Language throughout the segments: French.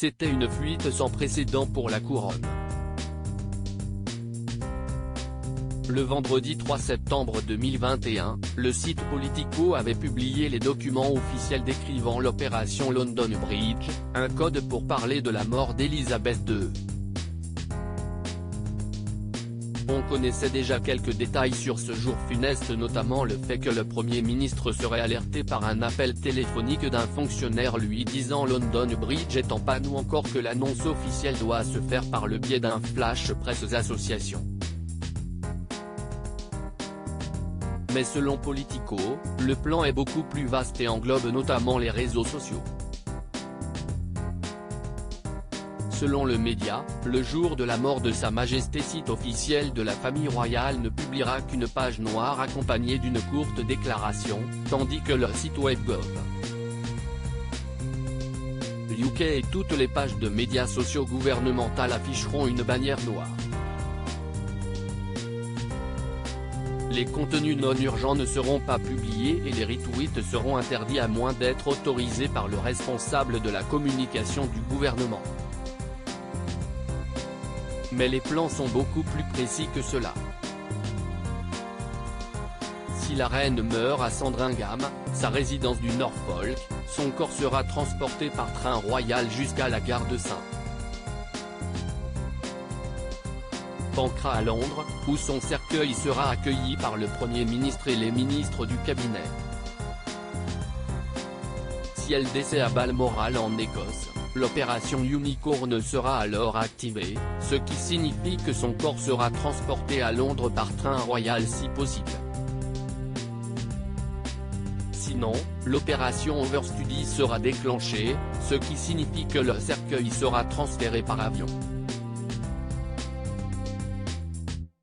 C'était une fuite sans précédent pour la couronne. Le vendredi 3 septembre 2021, le site Politico avait publié les documents officiels décrivant l'opération London Bridge, un code pour parler de la mort d'Elisabeth II. On connaissait déjà quelques détails sur ce jour funeste, notamment le fait que le Premier ministre serait alerté par un appel téléphonique d'un fonctionnaire lui disant London Bridge est en panne, ou encore que l'annonce officielle doit se faire par le biais d'un flash presse association. Mais selon Politico, le plan est beaucoup plus vaste et englobe notamment les réseaux sociaux. Selon le média, le jour de la mort de Sa Majesté, site officiel de la famille royale ne publiera qu'une page noire accompagnée d'une courte déclaration, tandis que le site web Gov. UK et toutes les pages de médias sociaux gouvernementaux afficheront une bannière noire. Les contenus non urgents ne seront pas publiés et les retweets seront interdits à moins d'être autorisés par le responsable de la communication du gouvernement. Mais les plans sont beaucoup plus précis que cela. Si la reine meurt à Sandringham, sa résidence du Norfolk, son corps sera transporté par train royal jusqu'à la gare de St. Pancras à Londres, où son cercueil sera accueilli par le Premier ministre et les ministres du cabinet. Si elle décède à Balmoral en Écosse, l'opération Unicorn sera alors activée, ce qui signifie que son corps sera transporté à Londres par train royal si possible. Sinon, l'opération Overstudy sera déclenchée, ce qui signifie que le cercueil sera transféré par avion.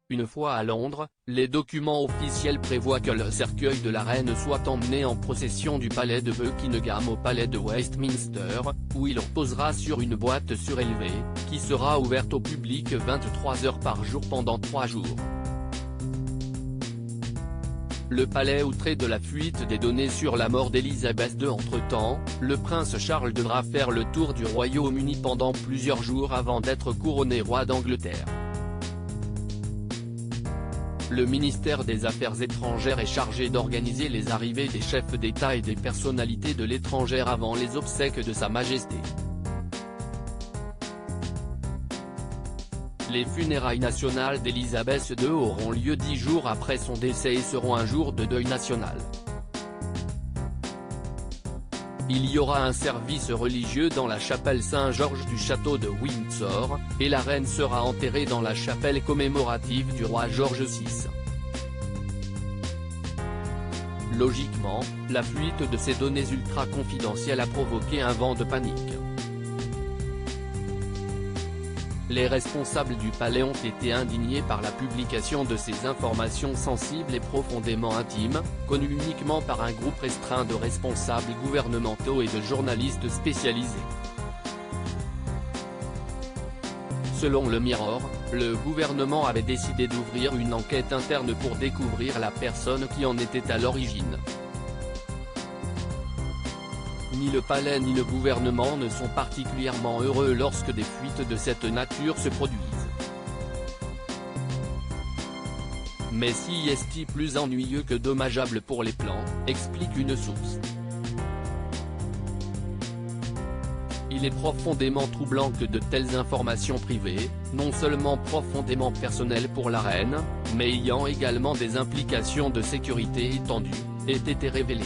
Une fois à Londres, les documents officiels prévoient que le cercueil de la reine soit emmené en procession du palais de Buckingham au palais de Westminster, où il reposera sur une boîte surélevée, qui sera ouverte au public 23 heures par jour pendant 3 jours. Le palais outré de la fuite des données sur la mort d'Elisabeth II. Entre-temps, le prince Charles devra faire le tour du Royaume-Uni pendant plusieurs jours avant d'être couronné roi d'Angleterre. Le ministère des Affaires étrangères est chargé d'organiser les arrivées des chefs d'État et des personnalités de l'étranger avant les obsèques de Sa Majesté. Les funérailles nationales d'Elisabeth II auront lieu 10 jours après son décès et seront un jour de deuil national. Il y aura un service religieux dans la chapelle Saint-Georges du château de Windsor, et la reine sera enterrée dans la chapelle commémorative du roi George VI. Logiquement, la fuite de ces données ultra confidentielles a provoqué un vent de panique. Les responsables du palais ont été indignés par la publication de ces informations sensibles et profondément intimes, connues uniquement par un groupe restreint de responsables gouvernementaux et de journalistes spécialisés. Selon le Mirror, le gouvernement avait décidé d'ouvrir une enquête interne pour découvrir la personne qui en était à l'origine. Ni le palais ni le gouvernement ne sont particulièrement heureux lorsque des fuites de cette nature se produisent. Mais si est plus ennuyeux que dommageable pour les plans, explique une source. Il est profondément troublant que de telles informations privées, non seulement profondément personnelles pour la reine, mais ayant également des implications de sécurité étendues, aient été révélées.